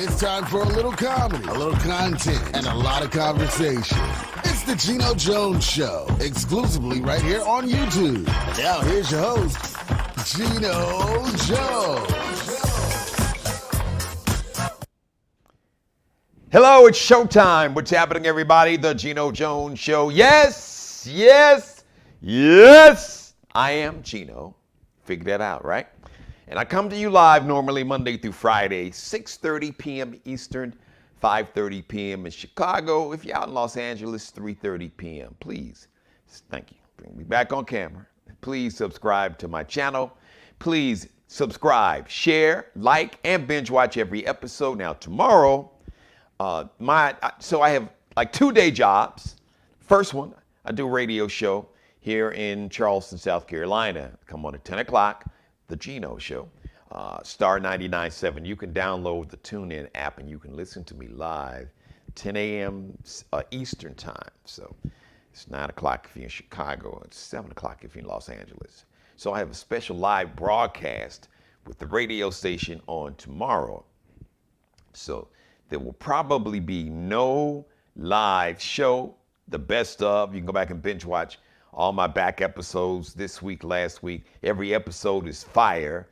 It's time for a little comedy, a little content, and a lot of conversation. It's the Geno Jones Show, exclusively right here on YouTube. And now here's your host, Geno Jones. Hello, it's showtime. What's happening, everybody? The Geno Jones Show. Yes, yes, yes. I am Geno. Figure that out, right? And I come to you live normally Monday through Friday, 6:30 p.m. Eastern, 5:30 p.m. in Chicago. If you're out in Los Angeles, 3:30 p.m. Please, thank you. Bring me back on camera. Please subscribe to my channel. Please subscribe, share, like, and binge watch every episode. Now, tomorrow, so I have like 2 day jobs. First one, I do a radio show here in Charleston, South Carolina. Come on at 10 o'clock. The Geno Show, Star 99.7. You can download the TuneIn app and you can listen to me live, 10 a.m. Eastern time. So it's 9 o'clock if you're in Chicago. It's 7 o'clock if you're in Los Angeles. So I have a special live broadcast with the radio station on tomorrow. So there will probably be no live show, the best of. You can go back and binge watch all my back episodes this week, last week. Every episode is fire,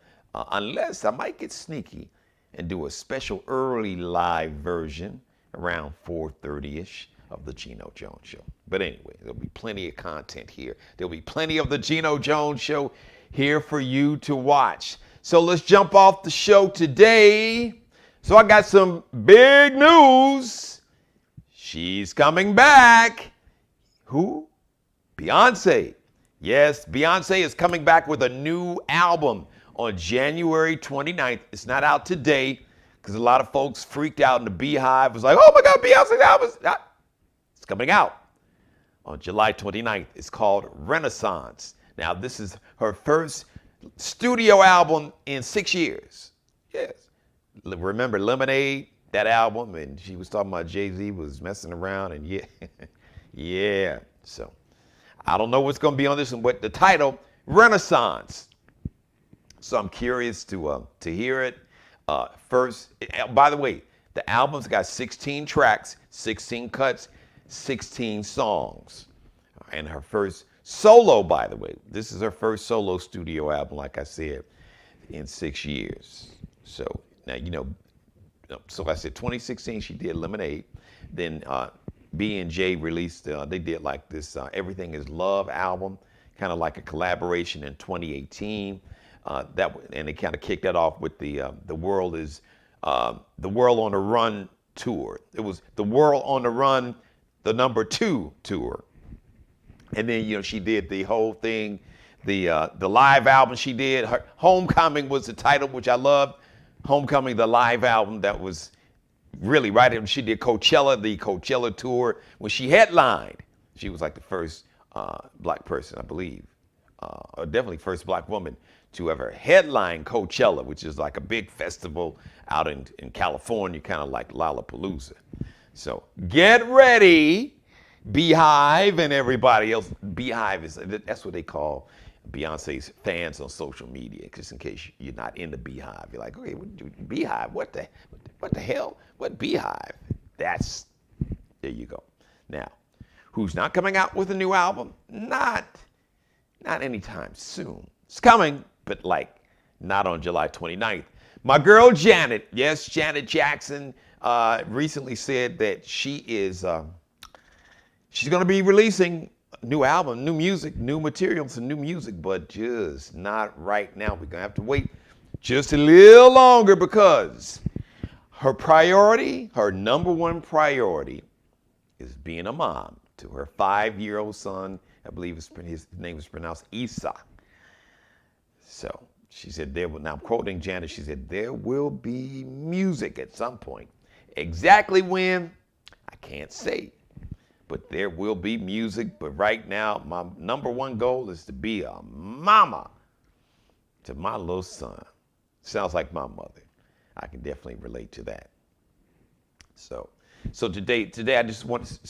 unless I might get sneaky and do a special early live version around 4:30-ish of the Geno Jones Show. But anyway, there'll be plenty of content here. There'll be plenty of the Geno Jones Show here for you to watch. So let's jump off the show today. So I got some big news. She's coming back. Who? Beyonce. Yes, Beyonce is coming back with a new album on January 29th. It's not out today because a lot of folks freaked out in the Beehive. It was like, oh my God, Beyonce's album. It's coming out on July 29th. It's called Renaissance. Now, this is her first studio album in 6 years. Yes. Remember Lemonade, that album? And she was talking about Jay-Z was messing around and yeah. Yeah. So I don't know what's going to be on this one, but the title, Renaissance. So I'm curious to hear it. First, by the way, the album's got 16 tracks, 16 cuts, 16 songs. And her first solo, by the way, this is her first solo studio album, like I said, in 6 years. So now, so I said 2016, she did Lemonade. Then B&J released, they did like this Everything Is Love album, kind of like a collaboration in 2018. And they kind of kicked that off with the World on the Run tour. It was the World on the Run, the #2 tour. And then, she did the whole thing, the live album she did. Her Homecoming was the title, which I loved. Homecoming, the live album that was really right when she did Coachella, the Coachella tour, when she headlined. She was like the first black person, I believe, or definitely first black woman to ever headline Coachella, which is like a big festival out in California, kind of like Lollapalooza. So get ready, Beehive and everybody else. Beehive that's what they call Beyonce's fans on social media, just in case you're not in the Beehive. You're like, okay, Beehive, what the hell? What Beehive? There you go. Now, who's not coming out with a new album? Not anytime soon. It's coming, but not on July 29th. My girl Janet, yes, Janet Jackson, recently said that she's going to be releasing new album, new music, new materials, and new music, but just not right now. We're going to have to wait just a little longer because her priority, her #1 priority, is being a mom to her 5-year-old son. I believe his name is pronounced Isa. So she said, now I'm quoting Janet, she said, there will be music at some point. Exactly when, I can't say. But there will be music. But right now, my #1 goal is to be a mama to my little son. Sounds like my mother. I can definitely relate to that. So today I just want,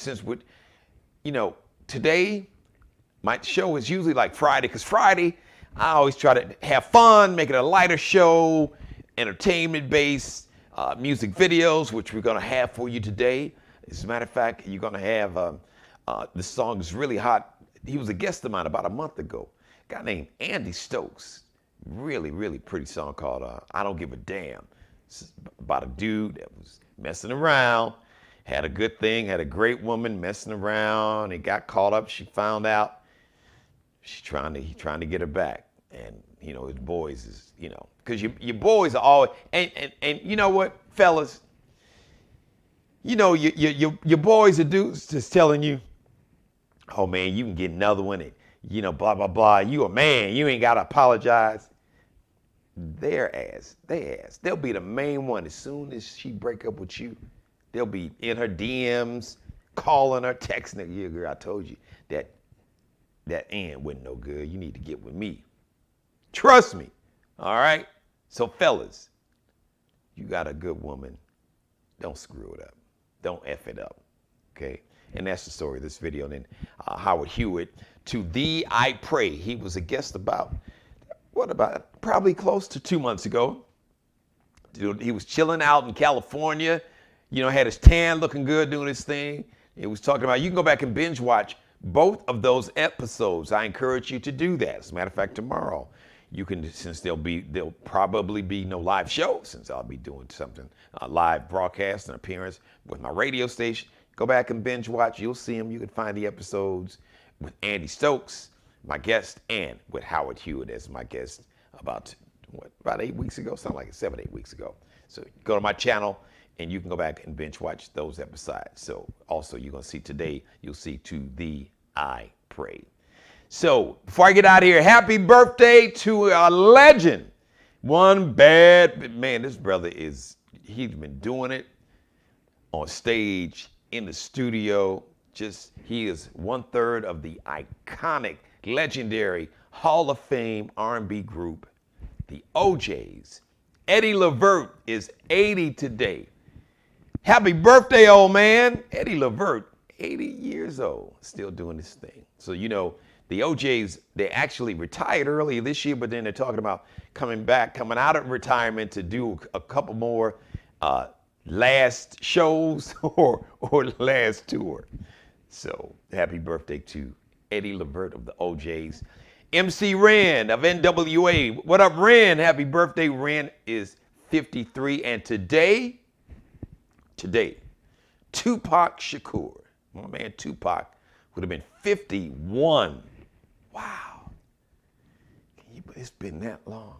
today my show is usually like Friday, because Friday I always try to have fun, make it a lighter show, entertainment based. music videos, which we're going to have for you today. As a matter of fact, you're going to have, this song is really hot. He was a guest of mine about a month ago. A guy named Andy Stokes. Really, really pretty song called I Don't Give a Damn. It's about a dude that was messing around, had a good thing, had a great woman messing around. He got caught up. She found out. He's trying to get her back. And, you know, his boys is, you know, because your boys are always, and you know what, fellas? You know, your boys are dudes just telling you, oh, man, you can get another one. And, you know, blah, blah, blah. You a man. You ain't got to apologize. Their ass. They'll be the main one as soon as she break up with you. They'll be in her DMs, calling her, texting her. Yeah, girl, I told you that Ann wasn't no good. You need to get with me. Trust me. All right? So, fellas, you got a good woman. Don't screw it up. Don't F it up. Okay? And that's the story of this video. And then Howard Hewitt, To Thee I Pray. He was a guest about probably close to 2 months ago. Dude, he was chilling out in California, you know, had his tan looking good doing his thing. He was talking about, you can go back and binge watch both of those episodes. I encourage you to do that. As a matter of fact, tomorrow, you can, since there'll probably be no live show, since I'll be doing something, live broadcast and appearance with my radio station. Go back and binge watch. You'll see them. You can find the episodes with Andy Stokes, my guest, and with Howard Hewitt as my guest about 8 weeks ago, something like 7, 8 weeks ago. So go to my channel and you can go back and binge watch those episodes. So also you're going to see today, you'll see To Thee I Pray. So before I get out of here, happy birthday to a legend. One bad, man, this brother he's been doing it on stage, in the studio. He is 1/3 of the iconic, legendary Hall of Fame R&B group, the OJs. Eddie Levert is 80 today. Happy birthday, old man. Eddie Levert, 80 years old, still doing this thing. So, you know, the OJs, they actually retired earlier this year, but then they're talking about coming out of retirement to do a couple more last shows or last tour. So happy birthday to Eddie Levert of the OJs. MC Ren of NWA. What up, Ren? Happy birthday. Ren is 53. And today, Tupac Shakur, my man Tupac, would have been 51. Wow. It's been that long.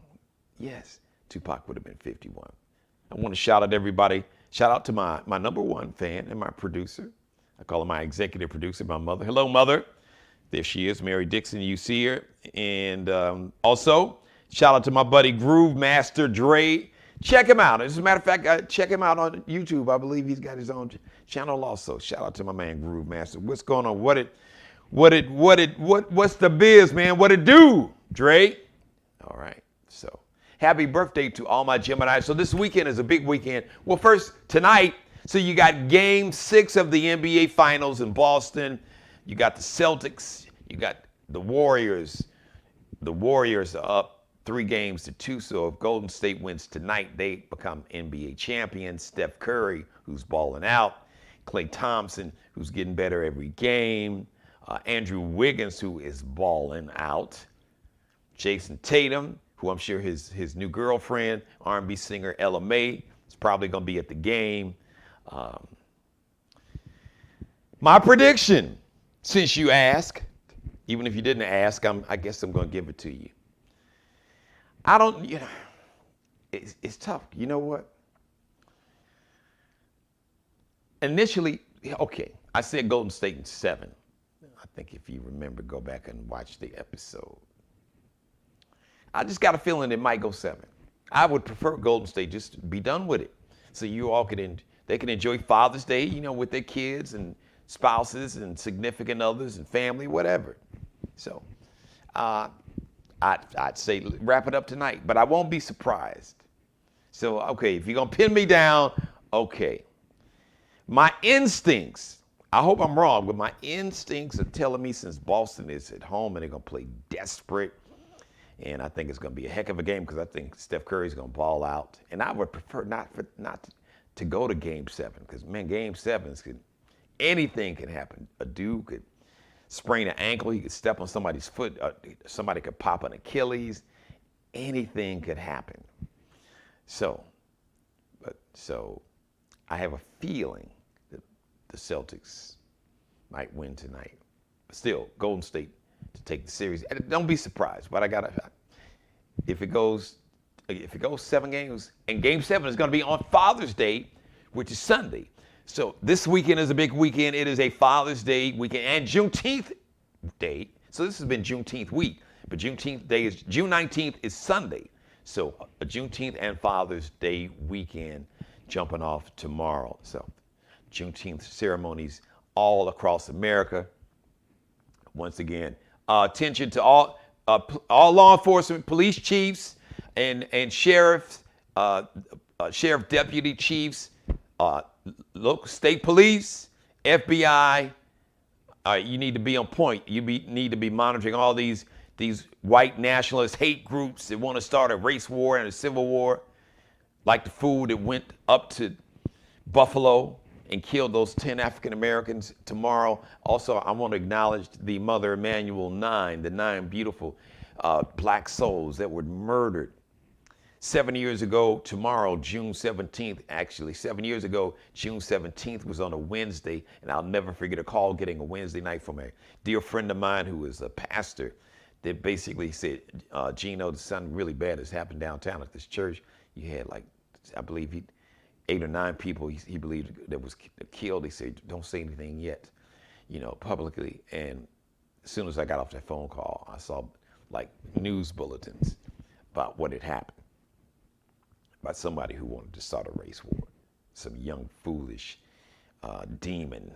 Yes, Tupac would have been 51. I want to shout out everybody. Shout out to my number one fan and my producer. I call her my executive producer, my mother. Hello, Mother. There she is, Mary Dixon. You see her. And also, shout out to my buddy Groove Master Dre. Check him out. As a matter of fact, check him out on YouTube. I believe he's got his own channel also. Shout out to my man Groove Master. What's going on? What's the biz, man? What it do, Dre? All right. So happy birthday to all my Geminis. So this weekend is a big weekend. Well, first, tonight, so you got Game 6 of the NBA Finals in Boston. You got the Celtics. You got the Warriors. The Warriors are up 3-2. So if Golden State wins tonight, they become NBA champions. Steph Curry, who's balling out. Klay Thompson, who's getting better every game. Andrew Wiggins, who is balling out. Jason Tatum, who I'm sure his new girlfriend, R&B singer Ella Mai, is probably going to be at the game. My prediction, since you asked, even if you didn't ask, I guess I'm going to give it to you. It's tough. You know what? Initially, okay, I said Golden State in 7. I think if you remember, go back and watch the episode. I just got a feeling it might go 7. I would prefer Golden State just to be done with it, so you all they can enjoy Father's Day, you know, with their kids and spouses and significant others and family, whatever. So, I'd say wrap it up tonight, but I won't be surprised. So, okay, if you're gonna pin me down, okay. My instincts, I hope I'm wrong, but my instincts are telling me since Boston is at home and they're gonna play desperate, And I think it's going to be a heck of a game because I think Steph Curry's going to ball out. And I would prefer not to go to Game 7 because, man, Game 7s anything can happen. A dude could sprain an ankle. He could step on somebody's foot. Somebody could pop an Achilles. Anything could happen. So I have a feeling that the Celtics might win tonight. But still, Golden State to take the series. Don't be surprised, but if it goes 7 games, and Game 7 is going to be on Father's Day, which is Sunday. So this weekend is a big weekend. It is a Father's Day weekend and Juneteenth Day. So this has been Juneteenth week, but Juneteenth Day is June 19th is Sunday. So a Juneteenth and Father's Day weekend jumping off tomorrow. So Juneteenth ceremonies all across America. Once again, attention to all law enforcement, police chiefs, and sheriffs, sheriff deputy chiefs, local state police, FBI. You need to be on point. You need to be monitoring all these white nationalist hate groups that want to start a race war and a civil war, like the fool that went up to Buffalo and killed those 10 African Americans tomorrow. Also, I want to acknowledge the Mother Emanuel 9, the 9 beautiful black souls that were murdered 7 years ago tomorrow, June 17th. Actually, 7 years ago, June 17th was on a Wednesday, and I'll never forget a call getting a Wednesday night from a dear friend of mine who is a pastor that basically said, Geno, something really bad has happened downtown at this church. You had I believe 8 or 9 people he believed that was killed. He said, don't say anything yet, publicly. And as soon as I got off that phone call, I saw news bulletins about what had happened by somebody who wanted to start a race war. Some young, foolish, demon,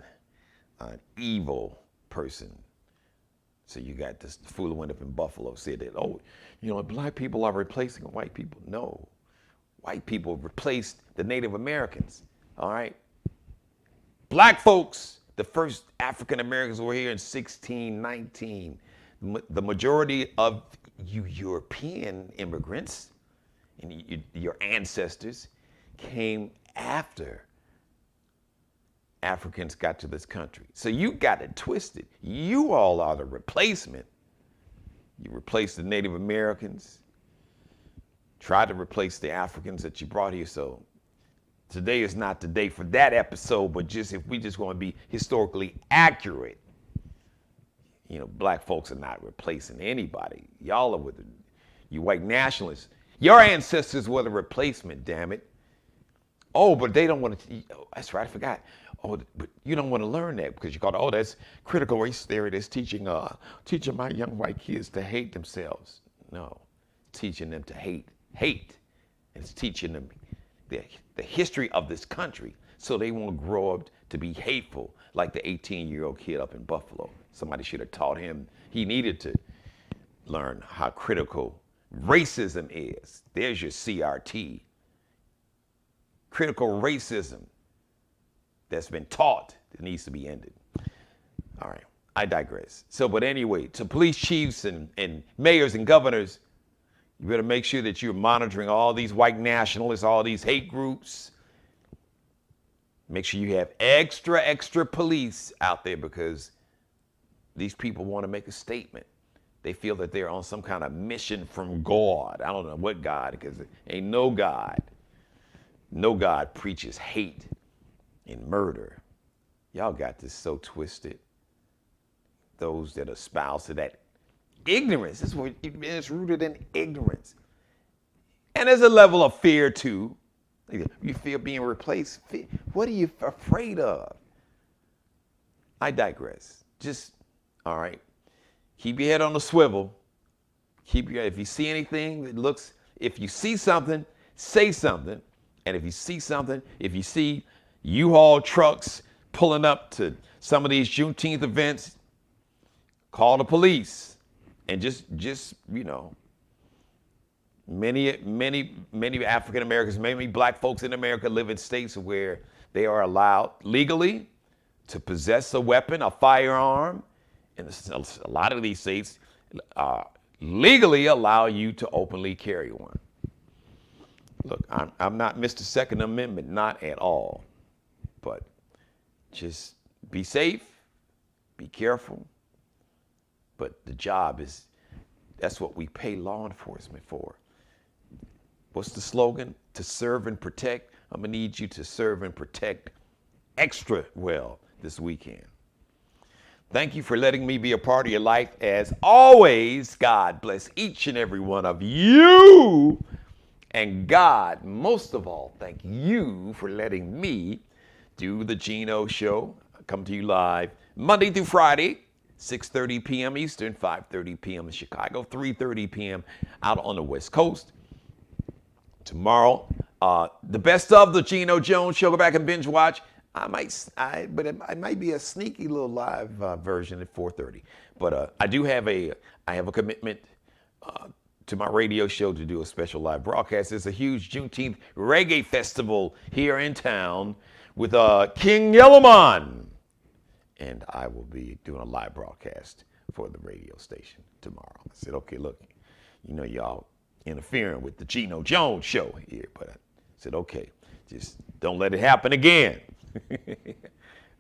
evil person. So you got this fool who went up in Buffalo said that, black people are replacing white people. No. White people replaced the Native Americans, all right? Black folks, the first African Americans were here in 1619. The majority of you European immigrants and your ancestors came after Africans got to this country. So you got it twisted. You all are the replacement. You replaced the Native Americans, tried to replace the Africans that you brought here. So today is not the day for that episode, but if we just want to be historically accurate, black folks are not replacing anybody. Y'all are you white nationalists. Your ancestors were the replacement, damn it. Oh, but they don't want to, that's right, I forgot. Oh, but you don't want to learn that because you call it, that's critical race theory that's teaching my young white kids to hate themselves. No, teaching them to hate. It's teaching them the history of this country so they won't grow up to be hateful like the 18-year-old kid up in Buffalo. Somebody should have taught him. He needed to learn how critical racism is. There's your CRT. Critical racism that's been taught that needs to be ended. All right, I digress. But anyway, to police chiefs and mayors and governors, you better make sure that you're monitoring all these white nationalists, all these hate groups. Make sure you have extra police out there because these people want to make a statement. They feel that they're on some kind of mission from God. I don't know what God, because ain't no God. No God preaches hate and murder. Y'all got this so twisted. Those that espouse to that ignorance. This is what it's rooted in ignorance. And there's a level of fear too. You fear being replaced. What are you afraid of? I digress. All right. Keep your head on the swivel. If you see anything that looks, if you see something, say something. And if you see U-Haul trucks pulling up to some of these Juneteenth events, call the police. And just many African Americans, many black folks in America live in states where they are allowed legally to possess a weapon, a firearm. And a lot of these states legally allow you to openly carry one. Look, I'm not Mr. Second Amendment, not at all. But just be safe, be careful. But the job is, that's what we pay law enforcement for. What's the slogan? To serve and protect. I'm going to need you to serve and protect extra well this weekend. Thank you for letting me be a part of your life. As always, God bless each and every one of you. And God, most of all, thank you for letting me do the Geno Show. I come to you live Monday through Friday, 6:30 p.m. Eastern, 5:30 p.m. in Chicago, 3:30 p.m. out on the West Coast. Tomorrow, the best of the Geno Jones Show. Go back and binge watch. But it might be a sneaky little live version at 4:30. But I have a commitment to my radio show to do a special live broadcast. It's a huge Juneteenth reggae festival here in town with King Yellowman. And I will be doing a live broadcast for the radio station tomorrow. I said, okay, look, you know, y'all interfering with the Geno Jones Show here. But I said, okay, just don't let it happen again.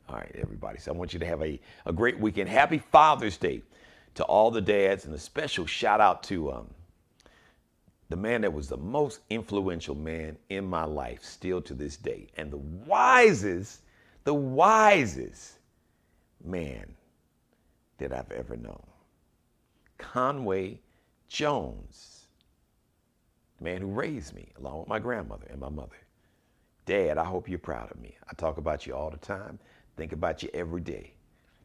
All right, everybody. So I want you to have a great weekend. Happy Father's Day to all the dads, and a special shout out to the man that was the most influential man in my life still to this day, and the wisest man that I've ever known. Conway Jones, the man who raised me along with my grandmother and my mother. Dad, I hope you're proud of me. I talk about you all the time, think about you every day.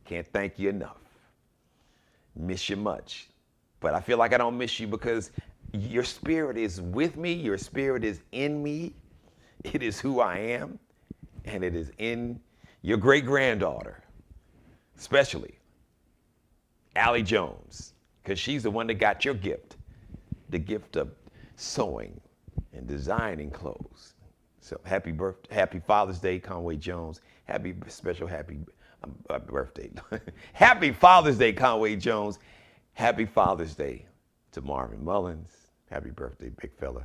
Can't thank you enough. Miss you much. But I feel like I don't miss you because your spirit is with me. Your spirit is in me. It is who I am. And it is in your great-granddaughter, especially Allie Jones, because she's the one that got your gift, the gift of sewing and designing clothes. So happy Father's Day, Conway Jones. Happy birthday. Happy Father's Day, Conway Jones. Happy Father's Day to Marvin Mullins. Happy birthday, big fella.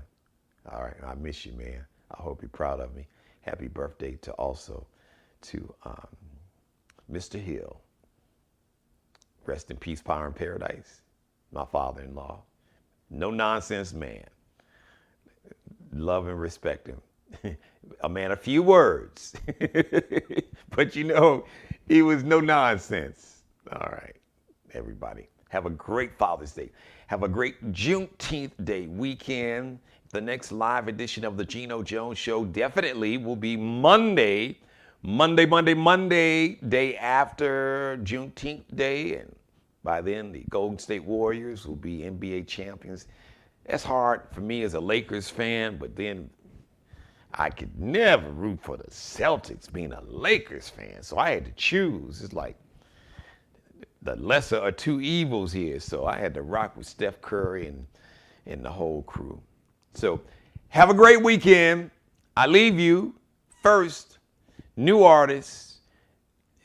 All right, I miss you, man. I hope you're proud of me. Happy birthday to Mr. Hill. Rest in peace, power in paradise. My father-in-law. No nonsense man. Love and respect him. A man of few words. But you know, he was no nonsense. All right, everybody. Have a great Father's Day. Have a great Juneteenth Day weekend. The next live edition of the Geno Jones Show definitely will be Monday, day after Juneteenth Day. And by then, the Golden State Warriors will be NBA champions. That's hard for me as a Lakers fan, but then I could never root for the Celtics being a Lakers fan. So I had to choose. It's like the lesser of two evils here. So I had to rock with Steph Curry and the whole crew. So have a great weekend. I leave you first. New artist.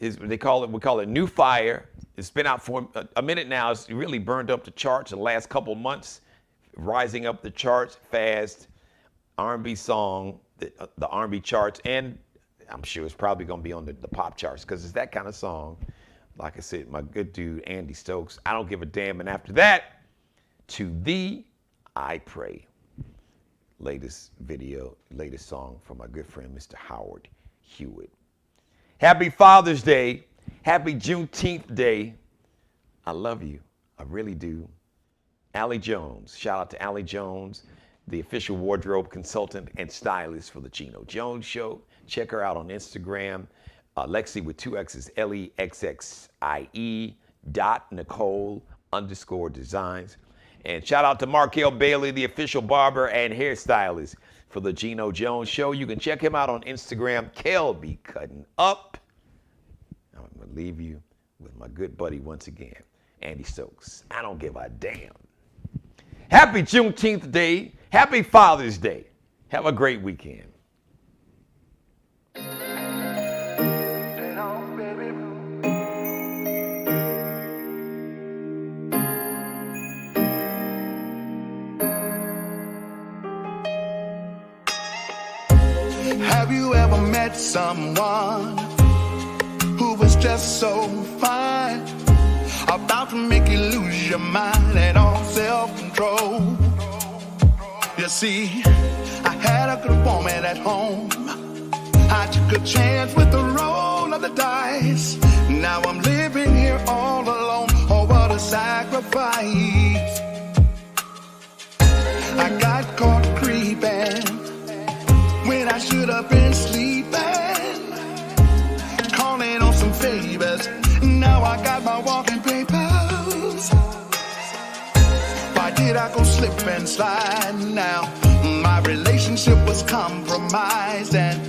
We call it New Fire. It's been out for a minute now. It's really burned up the charts the last couple months, rising up the charts fast. R&B song, the R&B charts, and I'm sure it's probably going to be on the pop charts because it's that kind of song. Like I said, my good dude, Andy Stokes, I Don't Give a Damn. And after that, To Thee I Pray. Latest song from my good friend, Mr. Howard Hewitt. Happy Father's Day. Happy Juneteenth Day. I love you. I really do. Allie Jones. Shout out to Allie Jones, the official wardrobe consultant and stylist for the Geno Jones Show. Check her out on Instagram. Lexi with 2 X's, LEXXIE.Nicole_designs. And shout out to Markel Bailey, the official barber and hairstylist for the Geno Jones Show. You can check him out on Instagram. Kel be cutting up. I'm going to leave you with my good buddy once again, Andy Stokes. I don't give a damn. Happy Juneteenth Day. Happy Father's Day. Have a great weekend. someone who was just so fine, about to make you lose your mind and all self-control. You see, I had a good woman at home. I took a chance with the roll of the dice. Now I'm living here all alone. Oh, what a sacrifice. I got caught creeping when I should have been sleeping, calling on some favors. Now I got my walking papers. Why did I go slip and slide now? My relationship was compromised, and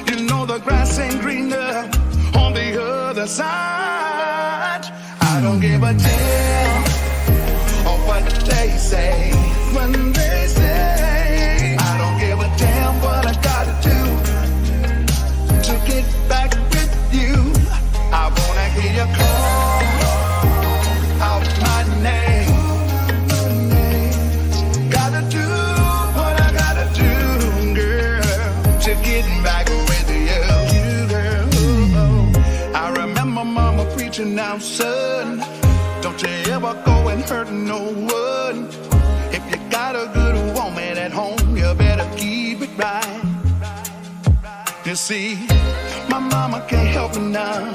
you know the grass ain't greener on the other side. I don't give a damn of what they say when they say. I don't give a damn what I gotta do to get back with you. I wanna hear you call out my name. Gotta do what I gotta do, girl, to get back with you, girl. I remember mama preaching out, son, don't you ever go and hurt no one. If you got a good woman at home, you better keep it right. You see, my mama can't help it now.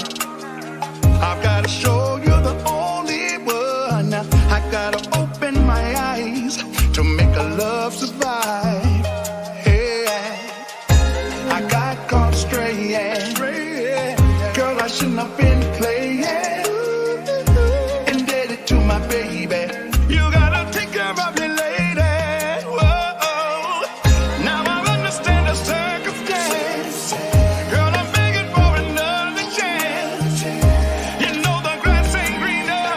I've gotta show you the only one. I gotta open my eyes to make a love survive. Yeah, I got caught straying. Girl, I shouldn't have been playing. Indebted to my baby. You gotta take care of your lady. Whoa. Now I understand the circumstance. Girl, I'm begging for another chance. You know the grass ain't greener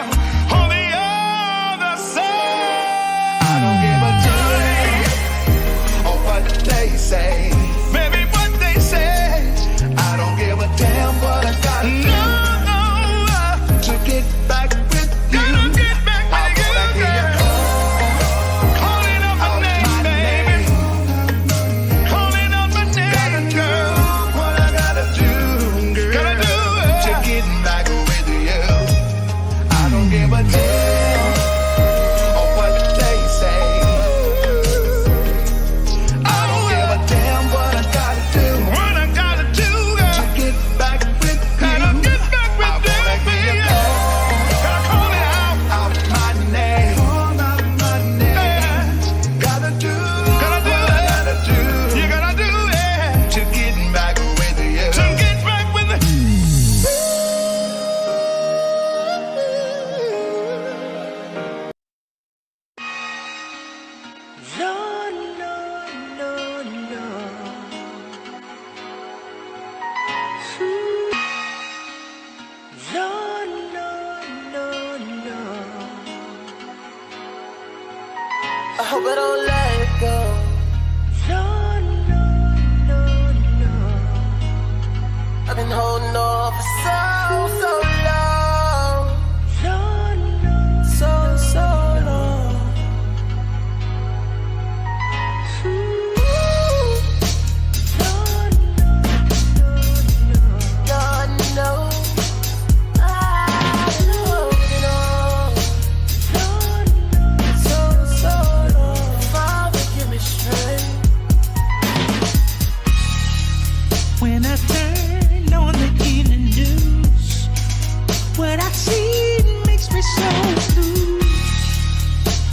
on the other side. I don't give a damn of what they say. Baby, what they say. I don't give a damn what I gotta do to get back with you. I wanna hear you calling out my name, baby. Calling out my name, girl. What I gotta do, girl, to get back with you. I don't give a damn of what they say. I don't give a damn what I gotta do. What I gotta do, girl, to get back with you. I wanna hear you call out my name. Gotta do what I gotta do. You gotta do it to get back with you. To get back with No, no, no, no. No, no, no, no. I hope I don't let it go. No, no, no, no. I've been holding on for so long. No, no, so long. God knows I've been holding on so long. Father, give me strength. When I turn on the evening news, what I see makes me so blue.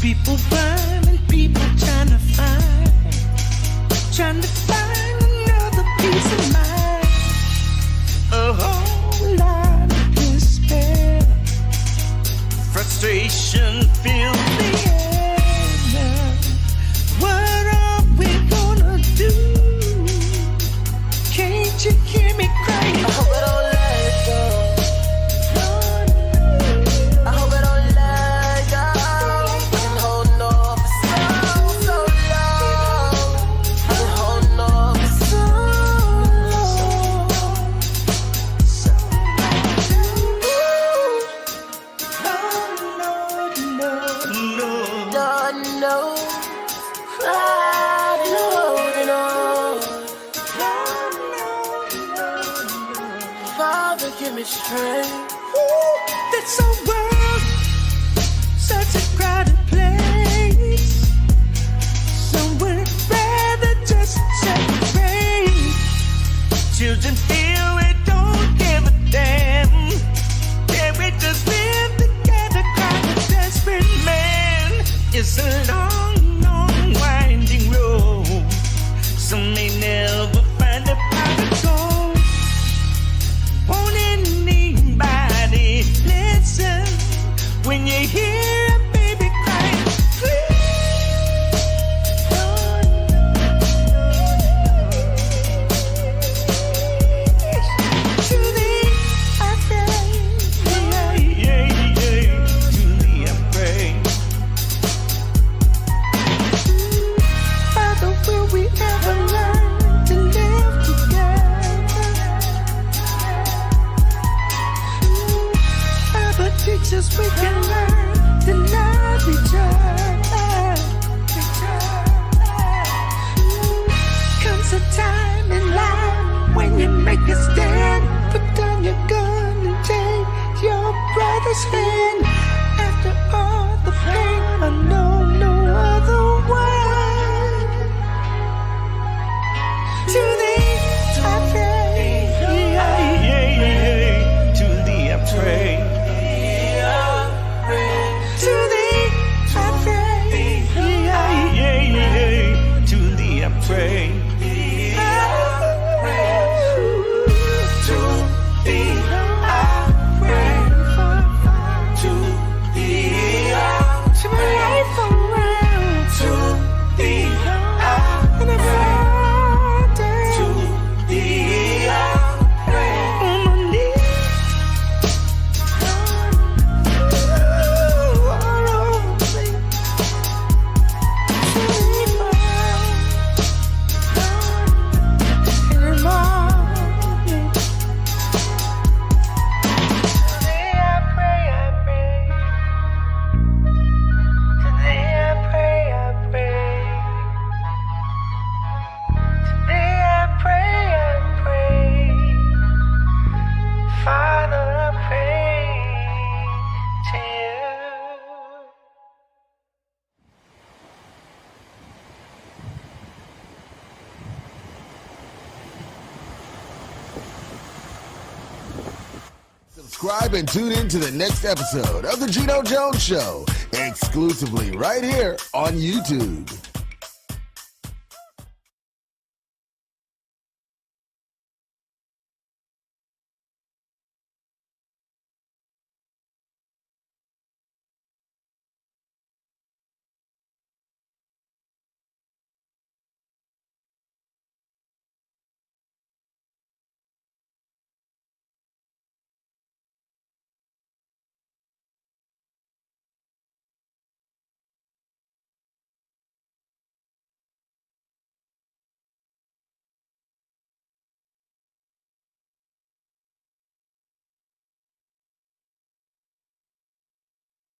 People burning, people trying to find another piece of mind. A whole lot of despair, frustration fills the air. What are we gonna do? Can't you hear me crying? I hope I don't let it go. I hope I don't let it go. I've been holding on for so long. I've been holding on for so long. love and give me strength. This whole world, such a crowded place. Some would rather just separate. Children feel we don't give a damn. Can we just live together, cry a desperate man? It's a long, long, winding road. Some may never find a path to go. Won't anybody listen when you hear a baby crying? To thee I pray, to thee I pray. Father, will we ever learn to live together? Father, teach us we can learn to love each other. Comes a time in life when you make a stand. Put down your gun and take your brother's hand. After all the pain, I know no other way. To thee I pray. To thee I pray. To thee I pray. To thee I pray. Subscribe and tune in to the next episode of The Geno Jones Show, exclusively right here on YouTube.